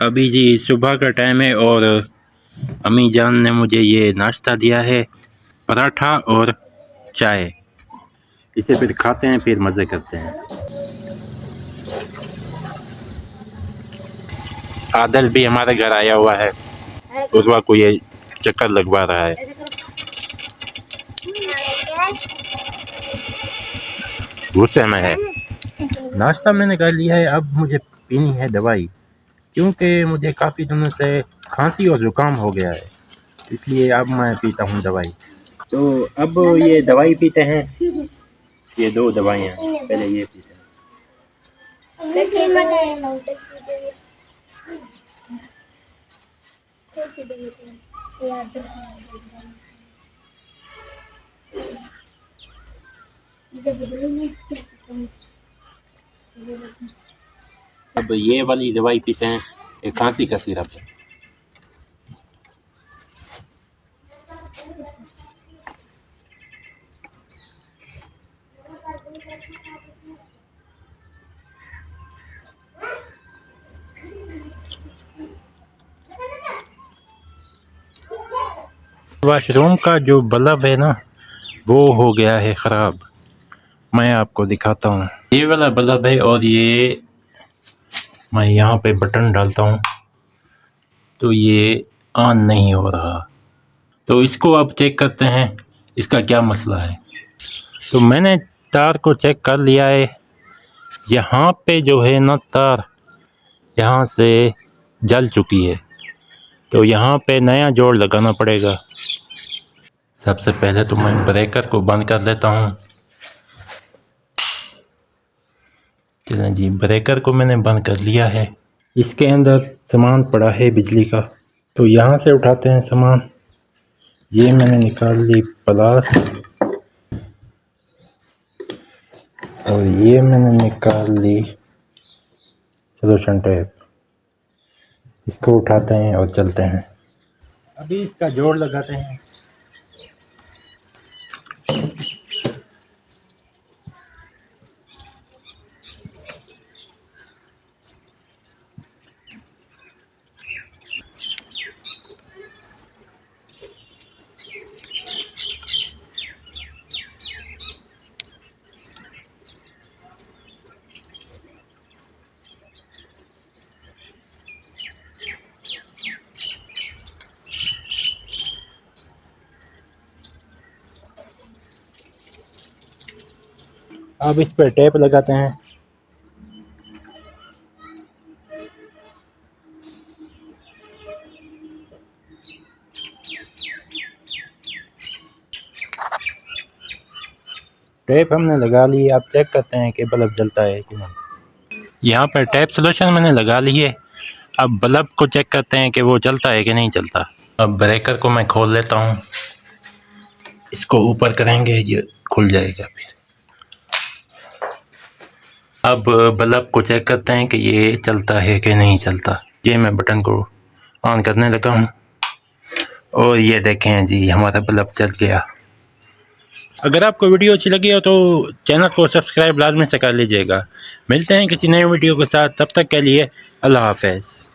अभी जी सुबह का टाइम है और अम्मी जान ने मुझे ये नाश्ता दिया है, पराठा और चाय। इसे फिर खाते हैं, फिर मज़े करते हैं। आदल भी हमारे घर आया हुआ है, उस वक्त को ये चक्कर लगवा रहा है। गुस्से में है। नाश्ता मैंने कर लिया है, अब मुझे पीनी है दवाई, क्योंकि मुझे काफ़ी दिनों से खांसी और ज़ुकाम हो गया है, इसलिए अब मैं पीता हूँ दवाई। तो अब ये दवाई पीते हैं, ये 2 दवाइयाँ, पहले ये पीते हैं। अब ये वाली दवाई पीते हैं, ये खांसी का सिरप है। वॉशरूम का जो बल्ब है ना, वो हो गया है ख़राब। मैं आपको दिखाता हूँ, ये वाला बल्ब है और ये मैं यहाँ पे बटन डालता हूँ तो ये ऑन नहीं हो रहा। तो इसको अब चेक करते हैं, इसका क्या मसला है। तो मैंने तार को चेक कर लिया है, यहाँ पे जो है ना तार यहाँ से जल चुकी है, तो यहाँ पे नया जोड़ लगाना पड़ेगा। सबसे पहले तो मैं ब्रेकर को बंद कर लेता हूँ। चलें जी, ब्रेकर को मैंने बंद कर लिया है। इसके अंदर सामान पड़ा है बिजली का, तो यहाँ से उठाते हैं सामान। ये मैंने निकाल ली प्लास और ये मैंने निकाल ली सोल्यूशन टेप। इसको उठाते हैं और चलते हैं। अभी इसका जोड़ लगाते हैं। अब इस पर टेप लगाते हैं। टेप हमने लगा ली, अब चेक करते हैं कि बल्ब जलता है कि नहीं। यहाँ पर टेप सॉल्यूशन मैंने लगा ली है, अब बल्ब को चेक करते हैं कि वो जलता है कि नहीं जलता। अब ब्रेकर को मैं खोल लेता हूँ, इसको ऊपर करेंगे, ये खुल जाएगा। फिर अब बल्ब को चेक करते हैं कि ये चलता है कि नहीं चलता। ये मैं बटन को ऑन करने लगा हूँ और ये देखें जी, हमारा बल्ब चल गया। अगर आपको वीडियो अच्छी लगी हो तो चैनल को सब्सक्राइब लाजमी से कर लीजिएगा। मिलते हैं किसी नए वीडियो के साथ, तब तक के लिए अल्लाह हाफ़िज़।